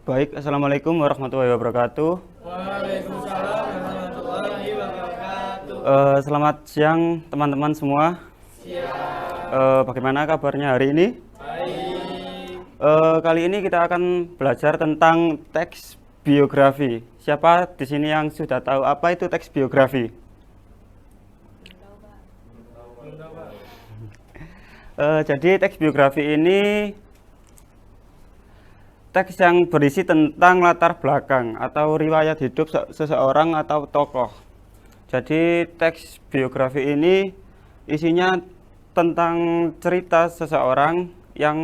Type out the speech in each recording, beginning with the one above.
Baik, Assalamualaikum warahmatullahi wabarakatuh. Waalaikumsalam warahmatullahi wabarakatuh. Selamat siang teman-teman semua. Bagaimana kabarnya hari ini? Baik. Kali ini kita akan belajar tentang teks biografi. Siapa di sini yang sudah tahu apa itu teks biografi? Jadi teks biografi ini teks yang berisi tentang latar belakang atau riwayat hidup seseorang atau tokoh. Jadi teks biografi ini isinya tentang cerita seseorang yang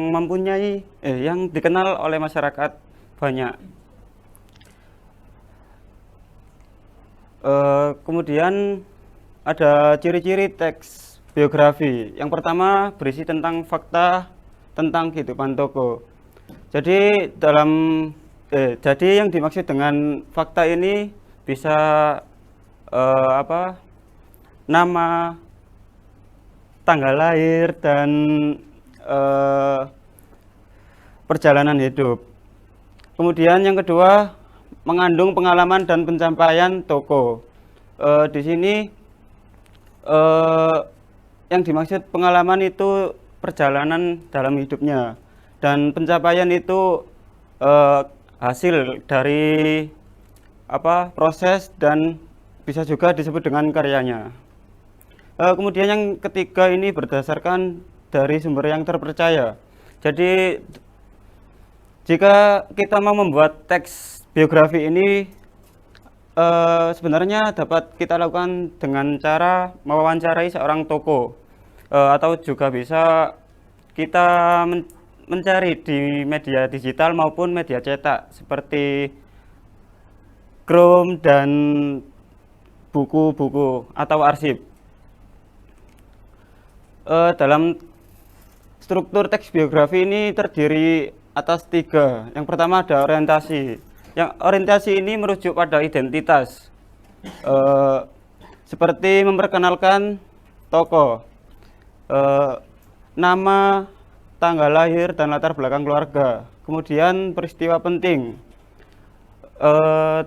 yang dikenal oleh masyarakat banyak. Kemudian ada ciri-ciri teks biografi. Yang pertama berisi tentang fakta tentang kehidupan tokoh. Jadi yang dimaksud dengan fakta ini bisa nama, tanggal lahir, dan perjalanan hidup. Kemudian yang kedua mengandung pengalaman dan pencapaian tokoh. Di sini yang dimaksud pengalaman itu perjalanan dalam hidupnya. Dan pencapaian itu hasil dari proses dan bisa juga disebut dengan karyanya. Kemudian yang ketiga ini berdasarkan dari sumber yang terpercaya. Jadi jika kita mau membuat teks biografi ini sebenarnya dapat kita lakukan dengan cara mewawancarai seorang tokoh, atau juga bisa kita mencari di media digital maupun media cetak seperti Chrome dan buku-buku atau arsip. Dalam struktur teks biografi ini terdiri atas 3. Yang pertama ada orientasi. Yang orientasi ini merujuk pada identitas, seperti memperkenalkan tokoh, nama, tanggal lahir, dan latar belakang keluarga. Kemudian peristiwa penting.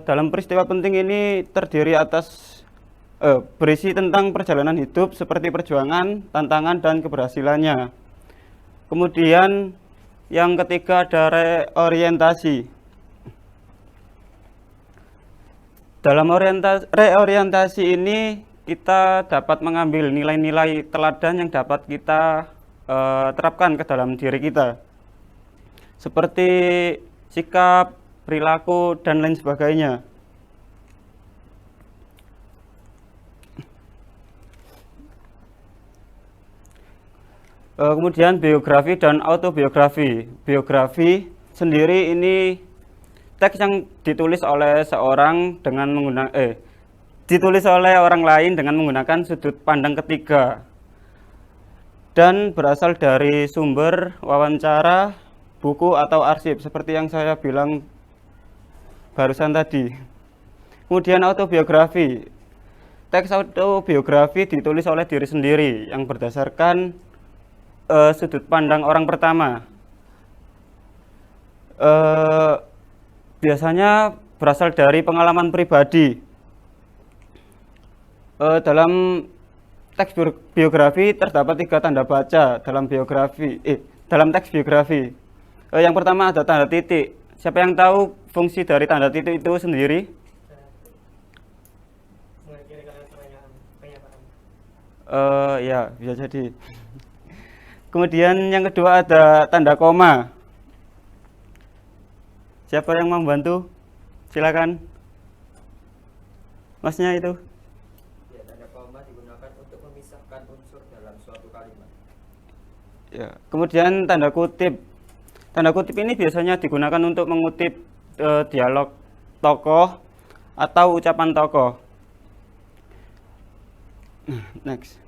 Dalam peristiwa penting ini terdiri atas berisi tentang perjalanan hidup seperti perjuangan, tantangan, dan keberhasilannya. Kemudian yang ketiga ada reorientasi. Dalam reorientasi ini kita dapat mengambil nilai-nilai teladan yang dapat kita terapkan ke dalam diri kita, seperti sikap, perilaku, dan lain sebagainya. Kemudian biografi dan autobiografi. Biografi sendiri ini teks yang ditulis oleh ditulis oleh orang lain dengan menggunakan sudut pandang ketiga dan berasal dari sumber wawancara, buku, atau arsip seperti yang saya bilang barusan tadi. Kemudian autobiografi. Teks autobiografi ditulis oleh diri sendiri yang berdasarkan sudut pandang orang pertama. Biasanya berasal dari pengalaman pribadi. Dalam teks biografi terdapat 3 tanda baca dalam teks biografi. Yang pertama ada tanda titik. Siapa yang tahu fungsi dari tanda titik itu sendiri? Ya, bisa jadi. Kemudian yang kedua ada tanda koma. Siapa yang mau membantu? Silakan. Masnya itu. Tanda koma digunakan untuk memisahkan unsur dalam suatu kalimat. Ya, kemudian tanda kutip. Tanda kutip ini biasanya digunakan untuk mengutip dialog tokoh atau ucapan tokoh. Next.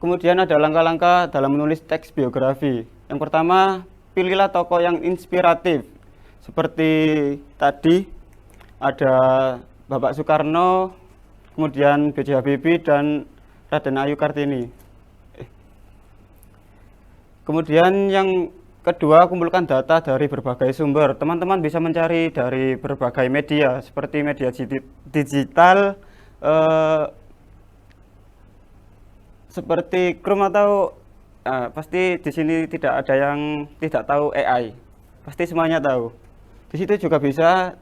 Kemudian ada langkah-langkah dalam menulis teks biografi. Yang pertama, pilihlah tokoh yang inspiratif. Seperti tadi ada Bapak Soekarno, kemudian B.J. Habibie, dan Raden Ayu Kartini. Kemudian yang kedua, kumpulkan data dari berbagai sumber. Teman-teman bisa mencari dari berbagai media seperti media digital, seperti Chrome atau pasti di sini tidak ada yang tidak tahu AI. Pasti semuanya tahu. Di situ juga bisa,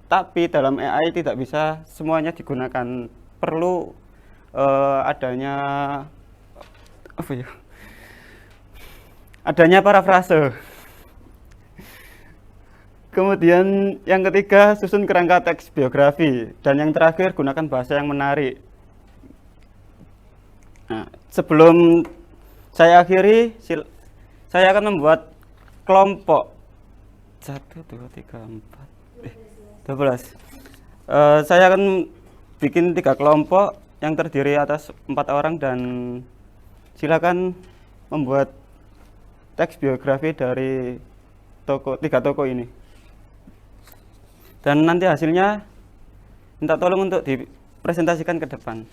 tapi dalam AI tidak bisa semuanya digunakan. Perlu adanya apa ya? Adanya parafrase. Kemudian yang ketiga, susun kerangka teks biografi. Dan yang terakhir, gunakan bahasa yang menarik. Nah, sebelum saya akhiri, saya akan membuat kelompok 1, 2, 3, 4, 12. Saya akan bikin 3 kelompok yang terdiri atas 4 orang, dan silakan membuat teks biografi dari 3 toko ini. Dan nanti hasilnya minta tolong untuk dipresentasikan ke depan.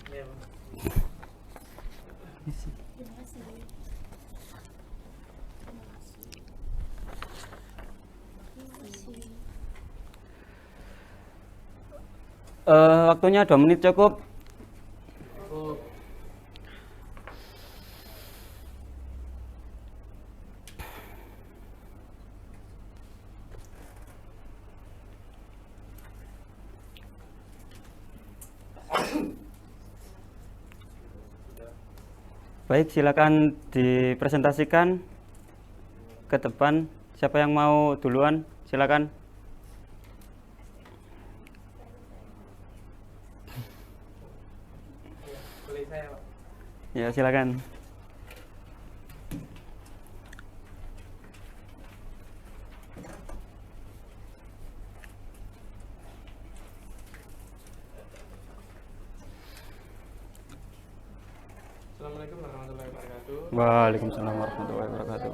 Waktunya 2 menit cukup. Baik, silakan dipresentasikan ke depan. Siapa yang mau duluan? Silakan. Boleh saya, Pak? Ya, silakan. Assalamualaikum warahmatullahi wabarakatuh. Waalaikumsalam warahmatullahi wabarakatuh.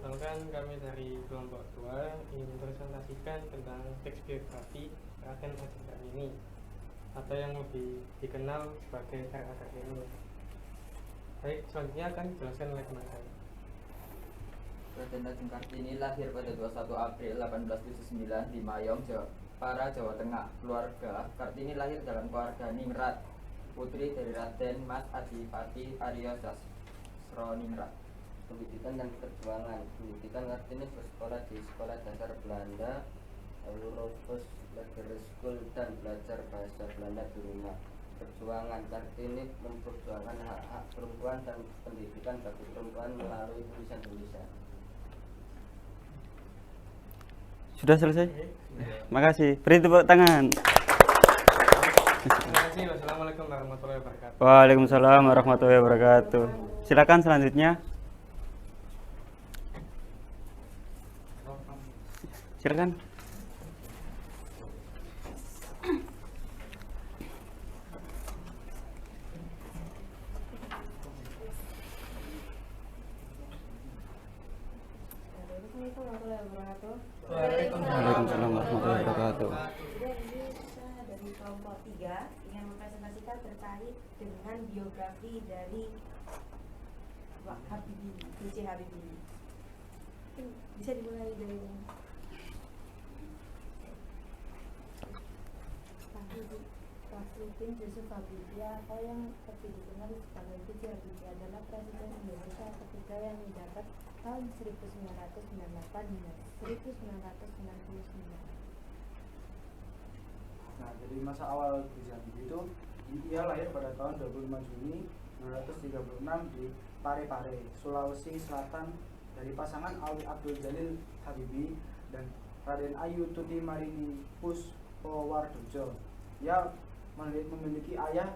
Perkenalkan, kami dari kelompok 2 ingin mempresentasikan tentang teks biografi Raden Ajeng Kartini atau yang lebih dikenal sebagai R.A. Kartini. Baik, selanjutnya akan dijelaskan oleh teman saya. Raden Ajeng Kartini lahir pada 21 April 1879 di Mayong, Jawa Tengah. Keluarga Kartini lahir dalam keluarga ningrat, putri dari Raden Mas Adipati Aryo Sasroningrat. Pendidikan dan perjuangan. Pendidikan Kartini bersekolah di Sekolah Dasar Belanda, Eurofus Lager School, dan belajar bahasa Belanda di rumah. Perjuangan. Kartini memperjuangkan hak-hak perempuan dan pendidikan bagi perempuan melalui tulisan-tulisan. Sudah selesai? Makasih. Beri tepuk tangan. Terima kasih. Wassalamualaikum warahmatullahi wabarakatuh. Waalaikumsalam warahmatullahi wabarakatuh. Silakan selanjutnya. Silakan. Assalamualaikum warahmatullahi wabarakatuh. Waalaikumsalam warahmatullahi wabarakatuh. Saya dari kelompok 3 ingin mempresentasikan terkait dengan biografi dari Habibie, B.J. Habibie. Bisa dimulai dari Fakhrudin Yusuf Habibie atau yang lebih dikenal sebagai B.J. Habibie adalah Presiden Indonesia ketiga yang menjabat tahun 1998 hingga 1999. Nah, jadi masa awal B.J. Habibie itu ia lahir pada tahun 25 Juni 1936 di Parepare, Sulawesi Selatan, dari pasangan Ali Abdul Jalil Habibie dan Raden Ayu Tuti Marini Puspowardojo. Ia memiliki ayah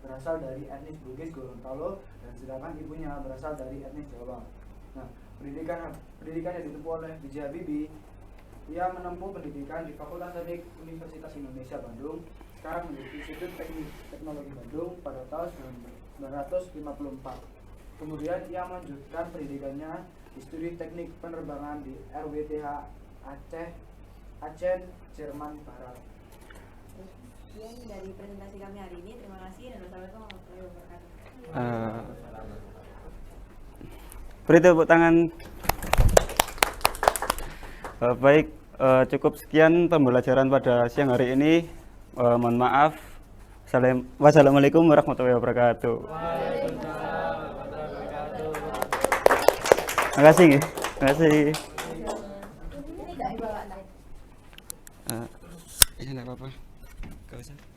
berasal dari etnis Bugis Gorontalo dan sedangkan ibunya berasal dari etnis Jawa. Nah, pendidikan yang ditempuh oleh B.J. Habibie, ia menempuh pendidikan di Fakultas Teknik Universitas Indonesia Bandung, sekarang menjadi Institut Teknik Teknologi Bandung pada tahun 1954. Kemudian ia melanjutkan pendidikannya di Studi Teknik Penerbangan di RWTH Aceh, Jerman Barat. Sekian dari presentasi kami hari ini. Terima kasih dan wassalamualaikum warahmatullahi wabarakatuh. Beri tepuk tangan Baik, cukup sekian pembelajaran pada siang hari ini. Mohon maaf. Wassalamualaikum warahmatullahi wabarakatuh. Terima kasih. Terima kasih. Ini nggak bawa light. Ini enggak apa-apa. Enggak usah.